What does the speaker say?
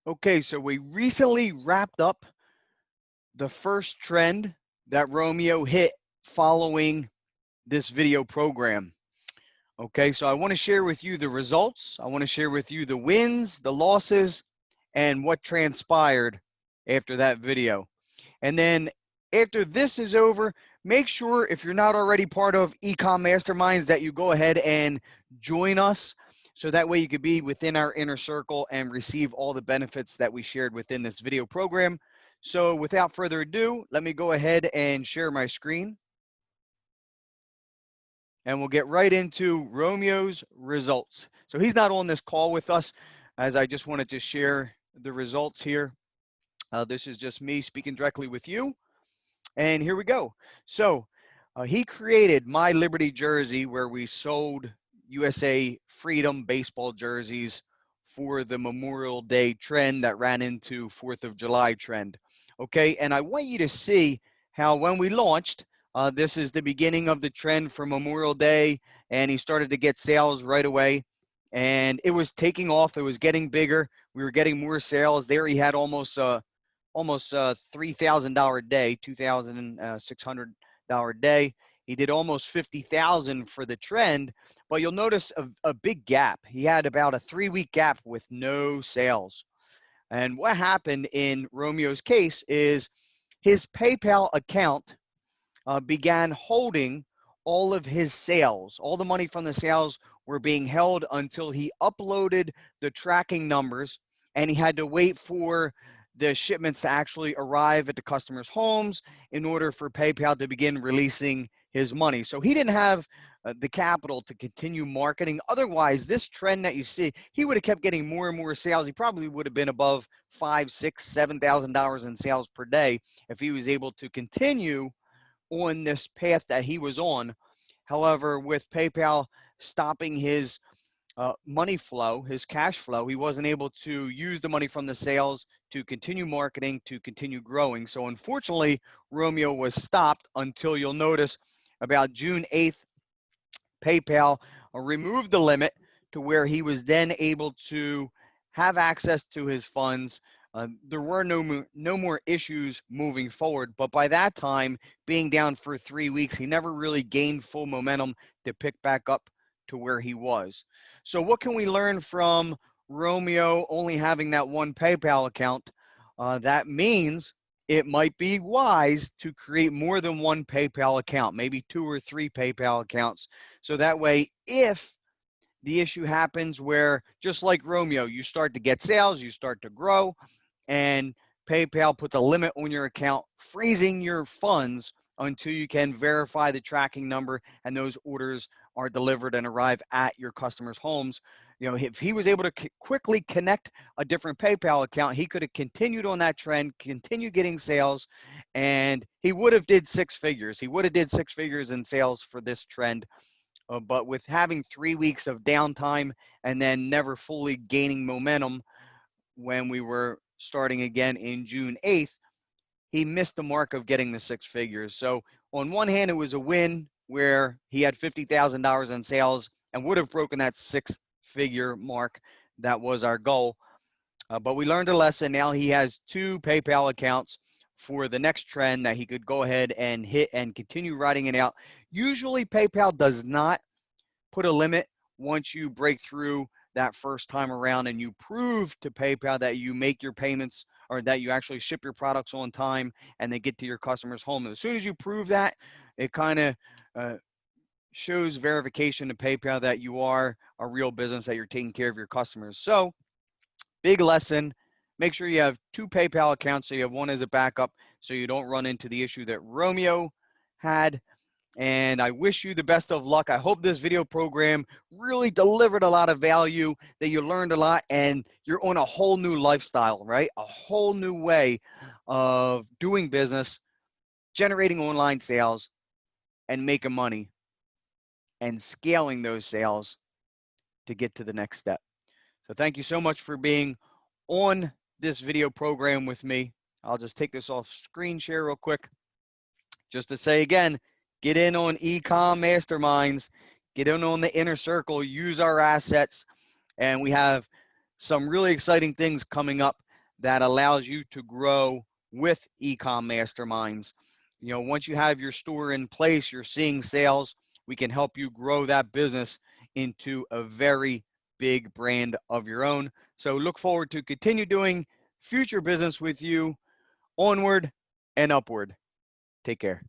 Okay, so we recently wrapped up the first trend that Romeo hit following this video program. Okay, so I want to share with you the results. I want to share with you the wins, the losses, and what transpired after that video. And then after this is over, make sure if you're not already part of Ecom Masterminds that you go ahead and join us. So that way you could be within our inner circle and receive all the benefits that we shared within this video program. So without further ado, let me go ahead and share my screen. And we'll get right into Romeo's results. So he's not on this call with us, as I just wanted to share the results here. This is just me speaking directly with you. And here we go. So he created My Liberty Jersey, where we sold USA Freedom baseball jerseys for the Memorial Day trend that ran into 4th of July trend. Okay, and I want you to see how when we launched, this is the beginning of the trend for Memorial Day, and he started to get sales right away. And it was taking off. It was getting bigger. We were getting more sales. There he had almost $3,000 day, $2,600 day. He did almost 50,000 for the trend, but you'll notice a big gap. He had about a 3-week gap with no sales. And what happened in Romeo's case is his PayPal account began holding all of his sales. All the money from the sales were being held until he uploaded the tracking numbers, and he had to wait for the shipments to actually arrive at the customers' homes in order for PayPal to begin releasing his money. So he didn't have the capital to continue marketing. Otherwise, this trend that you see, he would have kept getting more and more sales. He probably would have been above $5,000, $6,000, $7,000 in sales per day if he was able to continue on this path that he was on. However, with PayPal stopping his money flow, his cash flow, he wasn't able to use the money from the sales to continue marketing, to continue growing. So unfortunately, Romeo was stopped until you'll notice about June 8th, PayPal removed the limit to where he was then able to have access to his funds. There were no more issues moving forward, but by that time, being down for 3 weeks, he never really gained full momentum to pick back up to where he was. So what can we learn from Romeo only having that one PayPal account? That means it might be wise to create more than one PayPal account, maybe 2 or 3 PayPal accounts. So that way, if the issue happens where, just like Romeo, you start to get sales, you start to grow, and PayPal puts a limit on your account, freezing your funds until you can verify the tracking number and those orders are delivered and arrive at your customers' homes. You know, if he was able to quickly connect a different PayPal account, he could have continued on that trend, continued getting sales, and he would have did 6 figures. He would have did 6 figures in sales for this trend. But with having 3 weeks of downtime and then never fully gaining momentum when we were starting again in June 8th, he missed the mark of getting the 6 figures. So on one hand, it was a win where he had $50,000 in sales and would have broken that 6-figure mark. That was our goal. But we learned a lesson. Now he has 2 PayPal accounts for the next trend that he could go ahead and hit and continue riding it out. Usually PayPal does not put a limit once you break through that first time around and you prove to PayPal that you make your payments or that you actually ship your products on time and they get to your customer's home. As soon as you prove that, it kind of shows verification to PayPal that you are a real business, that you're taking care of your customers. So big lesson, make sure you have 2 PayPal accounts so you have one as a backup so you don't run into the issue that Romeo had. And I wish you the best of luck. I hope this video program really delivered a lot of value, that you learned a lot, and you're on a whole new lifestyle, right? A whole new way of doing business, generating online sales, and making money, and scaling those sales to get to the next step. So thank you so much for being on this video program with me. I'll just take this off screen share real quick. Just to say again, get in on Ecom Masterminds, get in on the inner circle, use our assets, and we have some really exciting things coming up that allows you to grow with e-com masterminds. Once you have your store in place, you're seeing sales, we can help you grow that business into a very big brand of your own. So look forward to continue doing future business with you. Onward and upward. Take care.